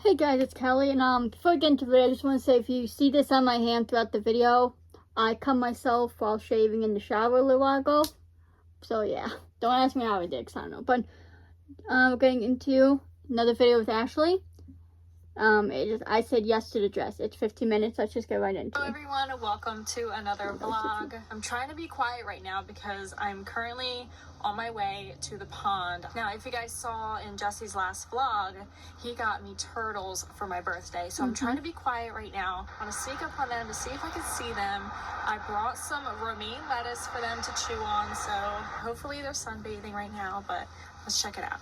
Hey guys, it's Kelly, and before I get into the video, I just want to say if you see this on my hand throughout the video, I cut myself while shaving in the shower a little while ago. So yeah, don't ask me how I did, because I don't know. But we're getting into another video with Ashley. I said yes to the dress. It's 15 minutes. Let's just get right into it. Hello everyone, welcome to another vlog. I'm trying to be quiet right now because I'm currently on my way to the pond. Now, if you guys saw in Jesse's last vlog, he got me turtles for my birthday. So I'm trying to be quiet right now. I want to sneak up on them to see if I can see them. I brought some romaine lettuce for them to chew on. So hopefully they're sunbathing right now, but let's check it out.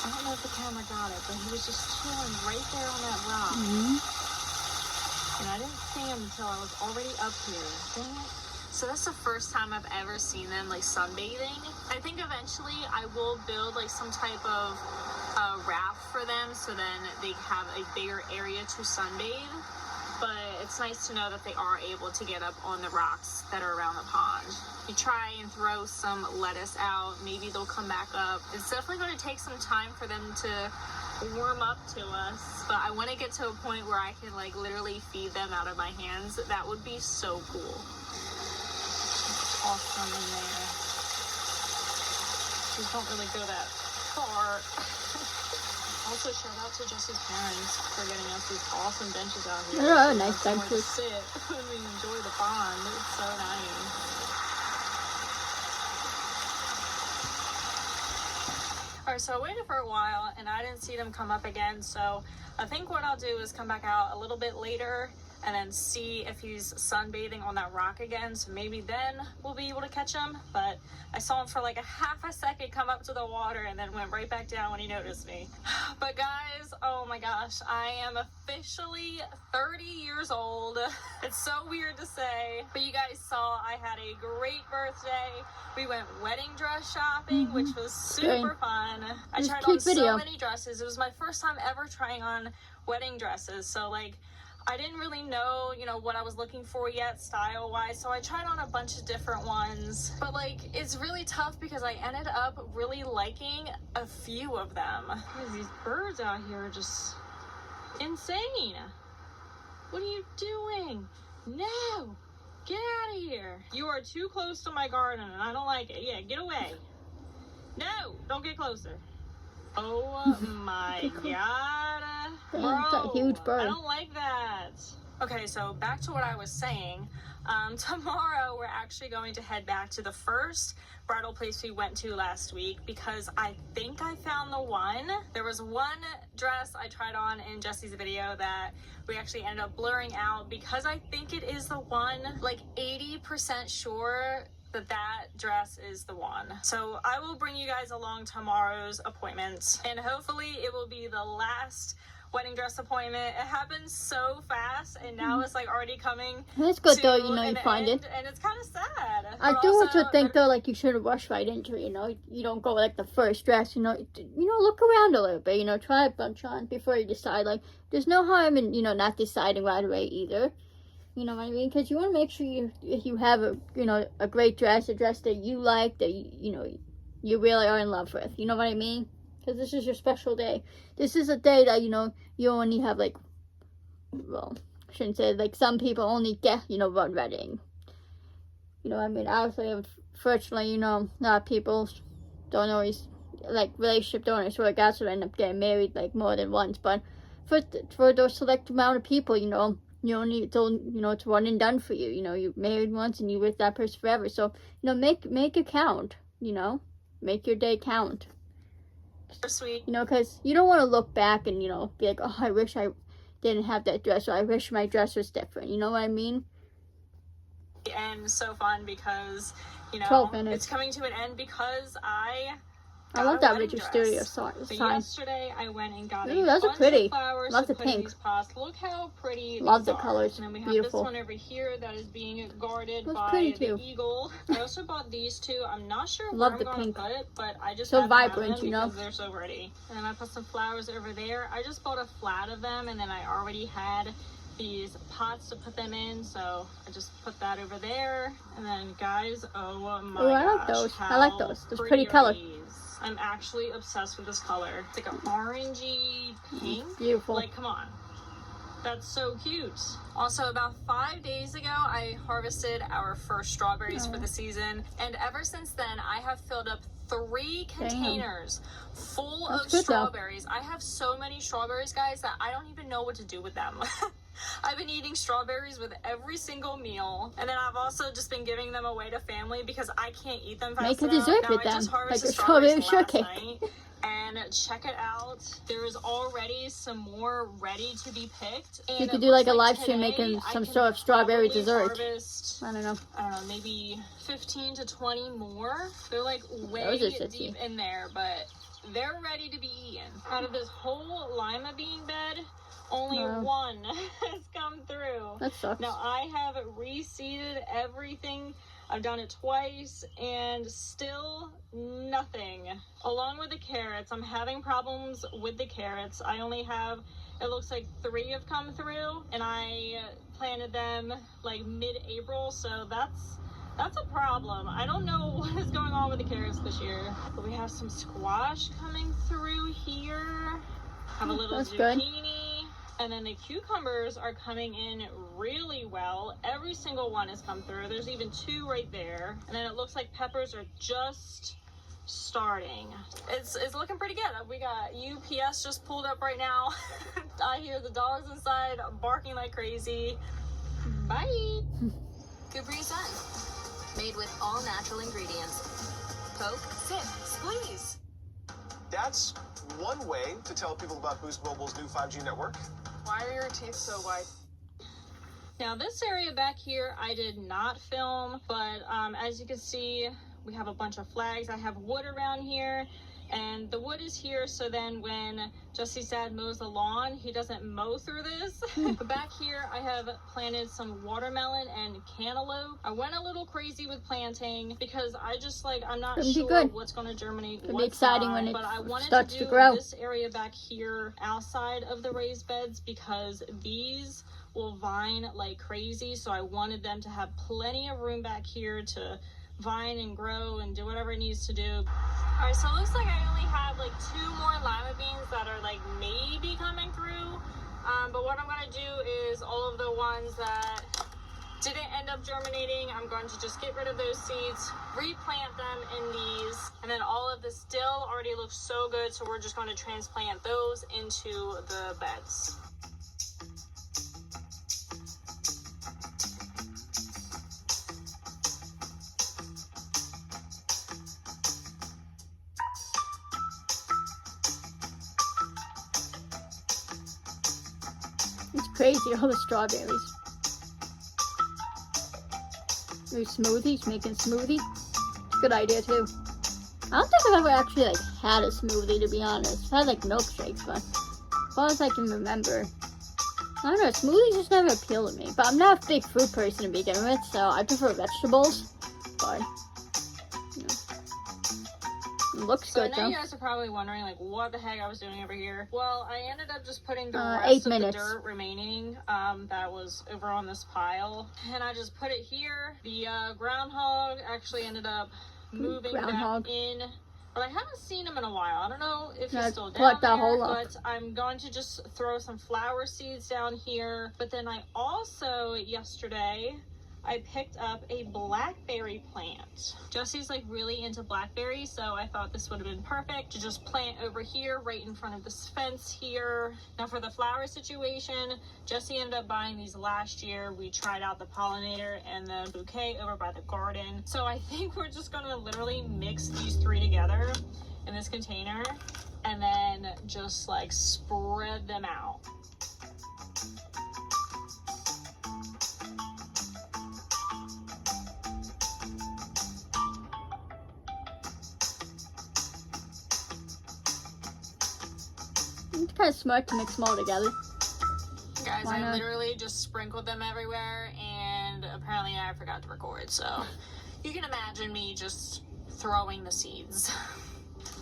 I don't know if the camera got it, but he was just chilling right there on that rock. And I didn't see him until I was already up here. Dang it. So that's the first time I've ever seen them like sunbathing. I think eventually I will build like some type of raft for them so then they have a bigger area to sunbathe. But it's nice to know that they are able to get up on the rocks that are around the pond. You try and throw some lettuce out, maybe they'll come back up. It's definitely going to take some time for them to warm up to us, but I want to get to a point where I can like literally feed them out of my hands. That would be so cool. It's awesome in there. These don't really go that far. Also, shout out to Jesse's parents for getting us these awesome benches out here. Yeah, nice benches. To sit when we enjoy the pond. It's so nice. Alright, so I waited for a while and I didn't see them come up again. So I think what I'll do is come back out a little bit later and then see if he's sunbathing on that rock again. So maybe then we'll be able to catch him. But I saw him for like a half a second come up to the water and then went right back down when he noticed me. But guys, oh my gosh, I am officially 30 years old. It's so weird to say, but you guys saw I had a great birthday. We went wedding dress shopping, which was super fun. I tried on so many dresses. It was my first time ever trying on wedding dresses. So like, I didn't really know, what I was looking for yet style-wise, so I tried on a bunch of different ones. But, like, it's really tough because I ended up really liking a few of them. These birds out here are just insane. What are you doing? No! Get out of here. You are too close to my garden, and I don't like it. Yeah, get away. No! Don't get closer. Oh my god. Bro, it's a huge bird. I don't like that. Okay, so back to what I was saying. Tomorrow we're actually going to head back to the first bridal place we went to last week because I think I found the one. There was one dress I tried on in Jesse's video that we actually ended up blurring out because I think it is the one, like 80% sure that dress is the one. So I will bring you guys along tomorrow's appointment and hopefully it will be the last wedding dress appointment. It happened so fast and now it's like already coming. It's good though, you find it. And it's kind of sad. I do also think though, like you shouldn't rush right into it, you don't go like the first dress, look around a little bit, try a bunch on before you decide. Like there's no harm in, not deciding right away either. You know what I mean? Because you want to make sure you have a great dress, a dress that you like, that you really are in love with. You know what I mean? Because this is your special day. This is a day that you only have I shouldn't say like some people only get one wedding. You know what I mean? Obviously, unfortunately, a lot of people don't always relationship don't always work out, so they end up getting married like more than once. But for those select amount of people, you don't need it's one and done for you. You married once and you with that person forever. So, make it count, make your day count. Sweet. Because you don't want to look back and, be like, oh, I wish I didn't have that dress, or I wish my dress was different. You know what I mean? And so fun because, 12 minutes. It's coming to an end because I love that Richard Studio sign. So yesterday I went and got a bunch of flowers. Love to the put in pink. these pots. Look how pretty Love these the are. colors. And then we have Beautiful. this one over here that is being guarded That's by pretty the too. eagle. I also bought these two. I'm not sure Love where the I'm going pink. to put it, but I just So vibrant, because they're so pretty. And then I put some flowers over there. I just bought a flat of them, and then I already had these pots to put them in, so I just put that over there. And then guys, oh my gosh, I like those. I like those. Those pretty color. I'm actually obsessed with this color. It's like an orangey pink. Beautiful. Like, come on. That's so cute. Also, about 5 days ago, I harvested our first strawberries for the season. And ever since then, I have filled up 3 containers full of strawberries. I have so many strawberries, guys, that I don't even know what to do with them. I've been eating strawberries with every single meal, and then I've also just been giving them away to family because I can't eat them fast enough. Make a dessert with them, like a strawberry shortcake. And check it out, there is already some more ready to be picked. And you could do like a live stream making some sort of strawberry dessert. I don't know, maybe 15 to 20 more. They're like way deep in there, but they're ready to be eaten. Out of this whole lima bean bed, only one has come through. That sucks. Now I have reseeded everything. I've done it twice and still nothing. Along with the carrots, I'm having problems with the carrots. I only have, it looks like 3 have come through, and I planted them like mid-April, so that's a problem. I don't know what is going on with the carrots this year. But we have some squash coming through here. Have a little zucchini. And then the cucumbers are coming in really well. Every single one has come through. There's even 2 right there. And then it looks like peppers are just starting. It's looking pretty good. We got UPS just pulled up right now. I hear the dogs inside barking like crazy. Bye. Capri Sun, made with all natural ingredients. Poke, sip, squeeze. That's one way to tell people about Boost Mobile's new 5G network. Why are your teeth so white? Now this area back here I did not film, but as you can see, we have a bunch of flags. I have wood around here, and the wood is here so then when Jesse's dad mows the lawn, he doesn't mow through this. But back here I have planted some watermelon and cantaloupe. I went a little crazy with planting because I just I'm not sure what's going to germinate. It'll be exciting when it but I wanted starts to do to grow. this area back here outside of the raised beds because these will vine like crazy, so I wanted them to have plenty of room back here to vine and grow and do whatever it needs to do. All right, so it looks like I only have like 2 more lima beans that are like maybe coming through, but what I'm going to do is all of the ones that didn't end up germinating, I'm going to just get rid of those seeds, replant them in these, and then all of this dill already looks so good, so we're just going to transplant those into the beds. It's crazy, all the strawberries. Maybe smoothies, making a smoothie. Good idea too. I don't think I've ever actually had a smoothie, to be honest. I've had milkshakes, but as far as I can remember, I don't know, smoothies just never appeal to me. But I'm not a big fruit person to begin with, so I prefer vegetables. But it looks good though. So now you guys are probably wondering what the heck I was doing over here. Well, I ended up just putting the 8 rest of minutes. the dirt remaining that was over on this pile, and I just put it here. The groundhog actually ended up moving back in, but I haven't seen him in a while. I don't know if he's still down there, but I'm going to just throw some flower seeds down here. But then I also yesterday I picked up a blackberry plant. Jesse's really into blackberries, so I thought this would have been perfect to just plant over here right in front of this fence here. Now for the flower situation, Jesse ended up buying these last year. We tried out the pollinator and the bouquet over by the garden. So I think we're just gonna literally mix these 3 together in this container and then just spread them out. It's kind of smart to mix them all together. Guys, I literally just sprinkled them everywhere, and apparently I forgot to record, so you can imagine me just throwing the seeds.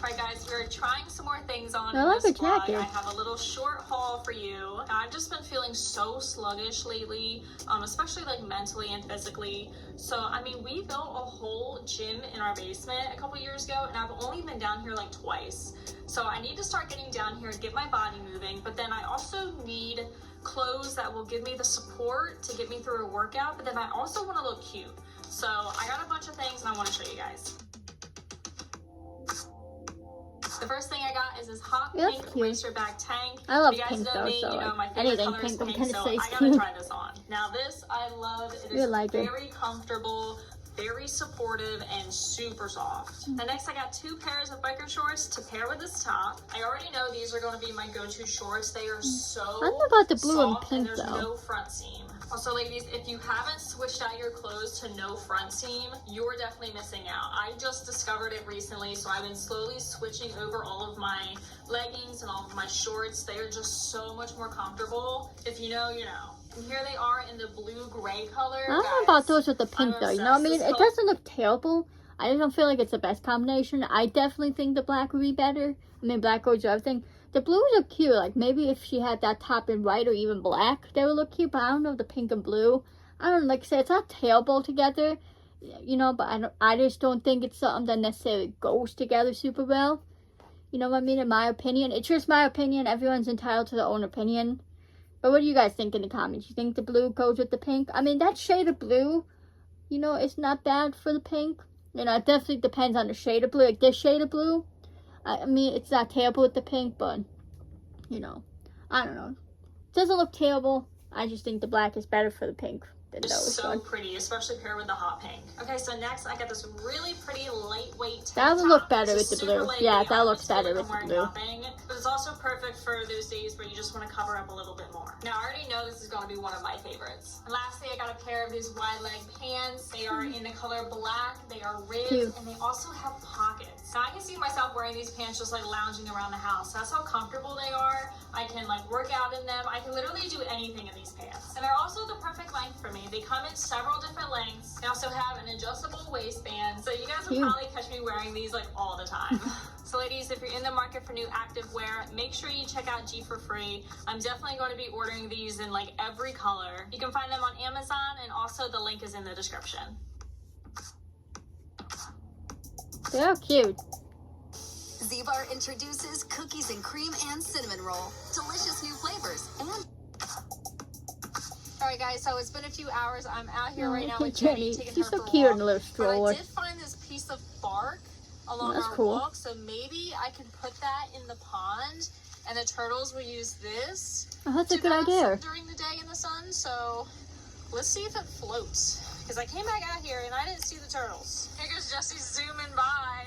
Alright guys, we're trying some more things on I in love this the vlog. jacket. I have a little short haul for you. I've just been feeling so sluggish lately, especially like mentally and physically. So I mean, we built a whole gym in our basement a couple years ago, and I've only been down here like twice. So I need to start getting down here and get my body moving, but then I also need clothes that will give me the support to get me through a workout, but then I also want to look cute. So I got a bunch of things and I want to show you guys. The first thing I got is this hot That's pink cute. racer back tank. I love you guys pink know though, me, so you know, like my favorite anything color is pink, I'm pink, kind so of say I it's gotta cute. try this on. Now this I love. It You is like it. very comfortable, very supportive, and super soft. And next I got 2 pairs of biker shorts to pair with this top. I already know these are going to be my go-to shorts. They are so I don't know about the blue and soft, pink, there's though. no front seam. Also, ladies, if you haven't switched out your clothes to no front seam, you're definitely missing out. I just discovered it recently, so I've been slowly switching over all of my leggings and all of my shorts. They are just so much more comfortable. If you know, you know. And here they are in the blue-gray color. I don't know about those with the pink I'm though, you know what I mean? obsessed. It doesn't look terrible. I just don't feel like it's the best combination. I definitely think the black would be better. I mean, black goes with everything. The blues are cute. Like, maybe if she had that top in white or even black, they would look cute. But I don't know, the pink and blue. I don't know, like I said, it's not terrible together. You know, but I just don't think it's something that necessarily goes together super well. You know what I mean? In my opinion. It's just my opinion. Everyone's entitled to their own opinion. But what do you guys think in the comments? You think the blue goes with the pink? I mean, that shade of blue, you know, it's not bad for the pink. You know, it definitely depends on the shade of blue. Like this shade of blue, I mean, it's not terrible with the pink, but, you know, I don't know. It doesn't look terrible. I just think the black is better for the pink than those. It's so pretty, especially paired with the hot pink. Okay, so next I got this really pretty lightweight tank That would top. look better It's with the super blue. lightweight. Yeah, that I looks almost feel better like with I'm the wearing blue. nothing, but it's also perfect for those days where you just want to cover up a little bit more. Now I already know this is going to be one of my favorites. And lastly, I got a pair of these wide leg pants. They are in the color black. They are ribbed, Cute. and they also have pockets. Now I can see myself wearing these pants just like lounging around the house. That's how comfortable they are. I can like work out in them. I can literally do anything in these pants. And they're also the perfect length for me. They come in several different lengths. They also have an adjustable waistband. So you guys will Cute. probably catch me wearing these like all the time. So ladies, if you're in the market for new active wear, make sure you check out G for Free. I'm definitely going to be ordering these in like every color. You can find them on Amazon, and also the link is in the description. They're cute. Z-Bar introduces cookies and cream and cinnamon roll. Delicious new flavors and... Alright guys, so it's been a few hours. I'm out here right now Look with at Jenny, Jenny. taking She's her so for a cute in walk. a little But stroller. I did find this piece of bark along That's our cool. walk, so maybe I can put that in the pond, and the turtles will use this Oh, that's a to good bask idea. during the day in the sun. So let's see if it floats. Because I came back out here and I didn't see the turtles. Here goes Jesse zooming by.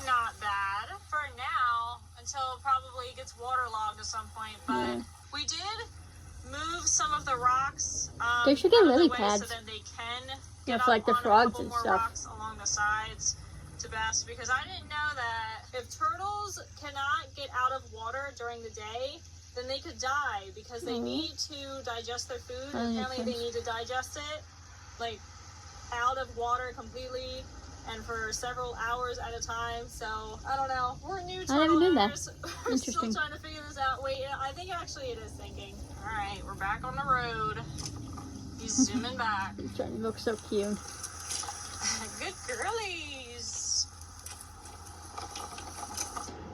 Not bad for now, until it probably gets waterlogged at some point. But Yeah. we did move some of the rocks. They should get out of the lily way pads. So then they can Yeah, get for, like, up the on a frogs couple and more stuff. rocks along the sides to bask, because I didn't know that if turtles cannot get out of water during the day, then they could die, because they need to digest their food. Oh, And yeah, apparently they need to digest it like out of water completely and for several hours at a time. So I don't know, we're new turtle I never knew that. owners. We're still Interesting. trying to figure this out. Wait, I think actually it is sinking. All right, we're back on the road. He's zooming back. Jenny looks so cute. Good girlies.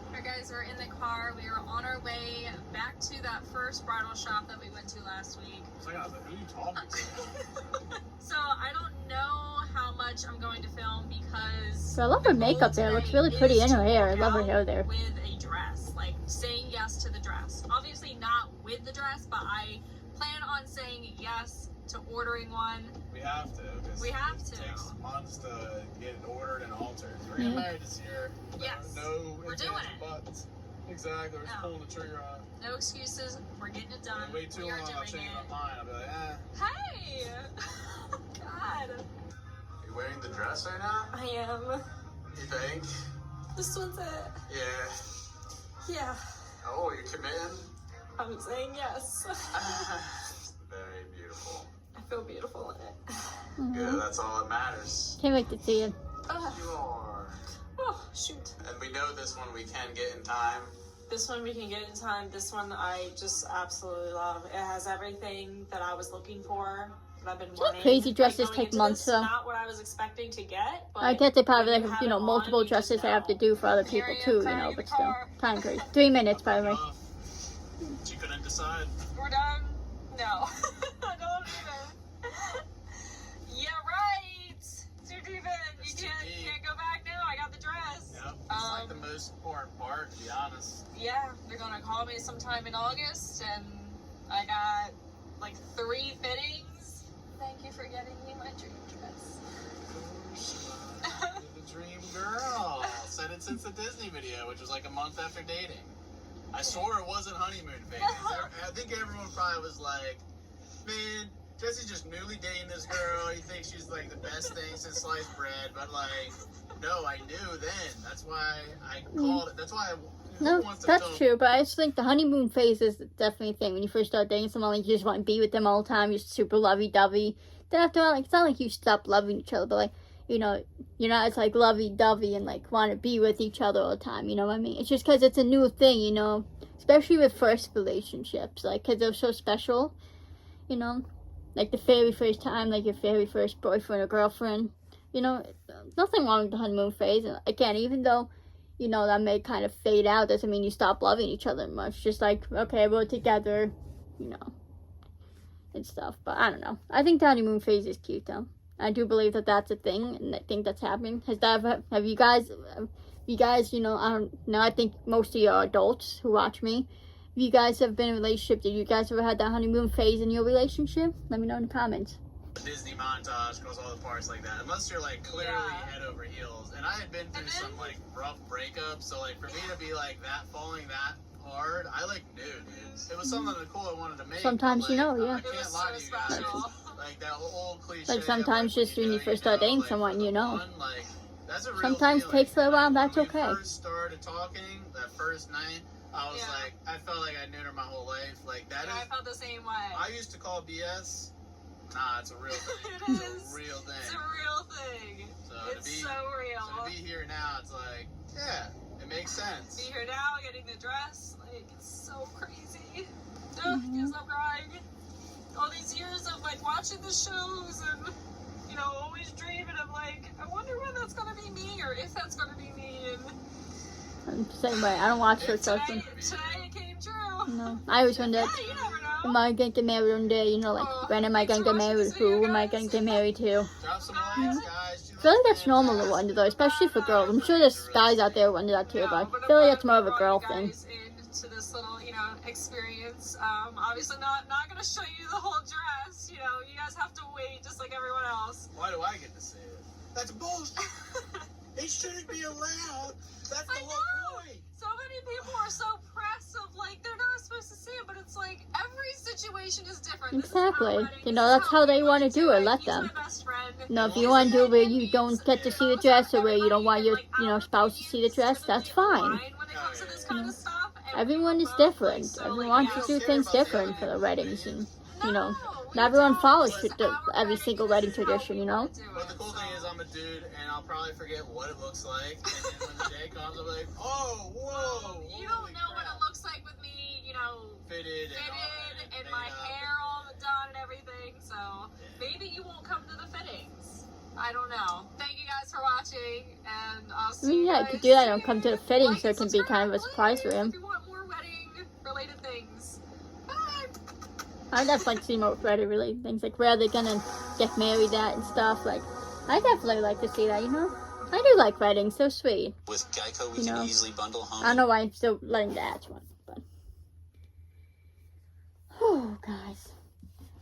Alright guys, we're in the car. We are on our way back to that first bridal shop that we went to last week. So I was like, who are you talking to? So I don't know how much I'm going to film, because But I love her the goal makeup there. It looks today really pretty is in her to hair. I walk love her out hair there. with a dress, like saying yes to the dress. Obviously not with the dress, but I plan on saying yes to ordering one. We have to. 'Cause We have to. It takes months to get it ordered and altered. We're Yeah. getting married this year. Yes. No We're ifs, doing ands, it. buts. Exactly. We're just No. pulling the trigger on it. No excuses. We're getting it done. Wait too We are long, I'll doing change it. my mind. I'll be like, Hey! God. You wearing the dress right now? I am. You think? This one's it. Yeah. Yeah. Oh, you're committing? I'm saying yes. Very beautiful. I feel beautiful in it. Good, that's all that matters. Can't wait to see it. Ugh. You are. shoot. And we know this one we can get in time. This one we can get in time. This one I just absolutely love. It has everything that I was looking for. That I've been wanting. Crazy dresses going take into months, this, though. Not what I was expecting to get. But I get they probably when you like, have you know, it on, multiple you just dresses they have to know. do for other people Here I am too, you crying know, in but the still. car. Time crazy. 3 minutes, by the way. She couldn't decide. We're done? No. I don't either. Yeah, right. Too deep in. You can't go back now. I got the dress. Yep. It's like the most important part, to be honest. Yeah, they're gonna call me sometime in August, and I got like 3 fittings. Thank you for getting me my dream dress. The dream girl. Said it since the Disney video, which was like a month after dating. I swore it wasn't honeymoon phase. I think everyone probably was like, man, Jesse's just newly dating this girl. He thinks she's like the best thing since sliced bread. But like, no, I knew then. That's why I called it. That's why No, that's true, but I just think the honeymoon phase is definitely a thing. When you first start dating someone, like, you just want to be with them all the time. You're super lovey-dovey. Then after all, like, it's not like you stop loving each other, but like, you know, you're not as like lovey-dovey and like want to be with each other all the time. You know what I mean? It's just because it's a new thing, you know, especially with first relationships, like, because they're so special, you know, like the very first time, like your very first boyfriend or girlfriend. You know, nothing wrong with the honeymoon phase. And again, even though, you know, that may kind of fade out, doesn't mean you stop loving each other much. Just like, okay, we're together, you know, and stuff. But I don't know. I think the honeymoon phase is cute, though. I do believe that that's a thing, and I think that's happening. Have you guys, you know, I don't know, I think most of you are adults who watch me. If you guys have been in a relationship, did you guys ever had that honeymoon phase in your relationship? Let me know in the comments. Disney montage goes all the parts like that, unless you're like clearly head over heels. And I had been through some like rough breakups, so like for me to be like that, falling that hard, I like knew, dude. It was something cool I wanted to make. Sometimes, like, you know, yeah. I can't lie to you guys. Like that old cliche. Like sometimes just when you first start dating someone, you know. Like, that's a real sometimes feeling. takes a little while, that's When okay. we first started talking, that first night, I was like, I felt like I knew her my whole life. Like that is. I felt the same way. I used to call BS. Nah, it's a real thing. It is. It's a real thing. It's a real thing. So It's so real. So to be here now, it's like, yeah, it makes sense. Be here now, getting the dress, like, it's so crazy. Ugh, guess I'm crying. All these years of, like, watching the shows and, you know, always dreaming of, like, I wonder when that's gonna be me, or if that's gonna be me, and I'm the same way. I don't watch her today something. it came true. No, I always wonder, Yeah, you never know. am I gonna get married one day? You know, like, when am I gonna get married? Who am I gonna get married to? Drop some lines, guys. I feel like that's normal to wonder, though, especially for girls. I'm sure there's guys out there who wonder that too, but I feel like that's more of a girl thing. To this little, you know, experience. Obviously not gonna show you the whole dress. You know, you guys have to wait, just like everyone else. Why do I get to see it? That's bullshit. It shouldn't be allowed. That's the whole point. So many people are so pressed of like they're not supposed to see it, but it's like every situation is different. Exactly. You know, that's how they want to do it. Let them. No, if you want to do it where you don't get to see the dress or where you don't want your, you know, spouse to see the dress, that's fine. Everyone is different. Everyone wants to do things different for the weddings, and, you know, not everyone follows every single wedding tradition, you know? But the cool thing is I'm a dude, and I'll probably forget what it looks like, and then when the day comes, I'll be like, oh, whoa, you don't know what it looks like with me, you know, fitted and my hair all done and everything, so maybe you won't come to the fittings. I don't know. Thank you guys for watching, and I'll see you yeah, guys you could do that and soon. come to the fitting, Like so it can be kind of a surprise for him. If you want more wedding-related things. Bye! I definitely like to see more wedding related things, like where they're gonna get married at and stuff. Like, I definitely like to see that, you know? I do like weddings, so sweet. With Geico, we can easily bundle home. I don't know why I'm still letting the ads run, but. Oh, guys.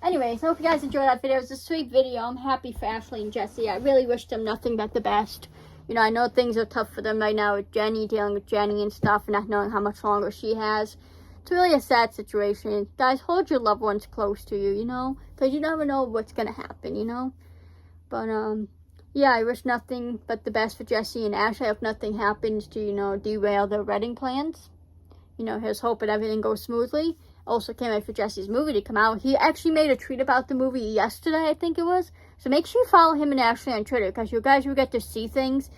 Anyways, I hope you guys enjoyed that video. It was a sweet video. I'm happy for Ashley and Jesse. I really wish them nothing but the best. You know, I know things are tough for them right now with Jenny, dealing with Jenny and stuff, and not knowing how much longer she has. It's really a sad situation. Guys, hold your loved ones close to you, you know? Because you never know what's going to happen, you know? But, yeah, I wish nothing but the best for Jesse and Ashley. I hope nothing happens to, you know, derail their wedding plans. You know, here's hoping everything goes smoothly. Also can't wait for Jesse's movie to come out. He actually made a tweet about the movie yesterday, I think it was. So make sure you follow him and Ashley on Twitter, because you guys will get to see things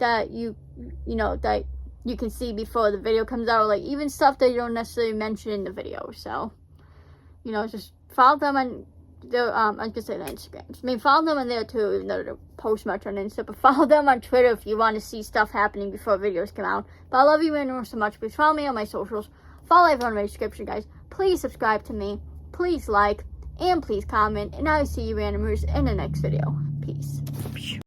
that you know, that you can see before the video comes out, like even stuff that you don't necessarily mention in the video. So, you know, just follow them on their, I was gonna say the Instagrams. I mean, follow them on there too, even though they don't post much on Insta, but follow them on Twitter if you want to see stuff happening before videos come out. But I love you and so much. Please follow me on my socials. Follow everyone in my description, guys. Please subscribe to me. Please like. And please comment. And I will see you randomers in the next video. Peace.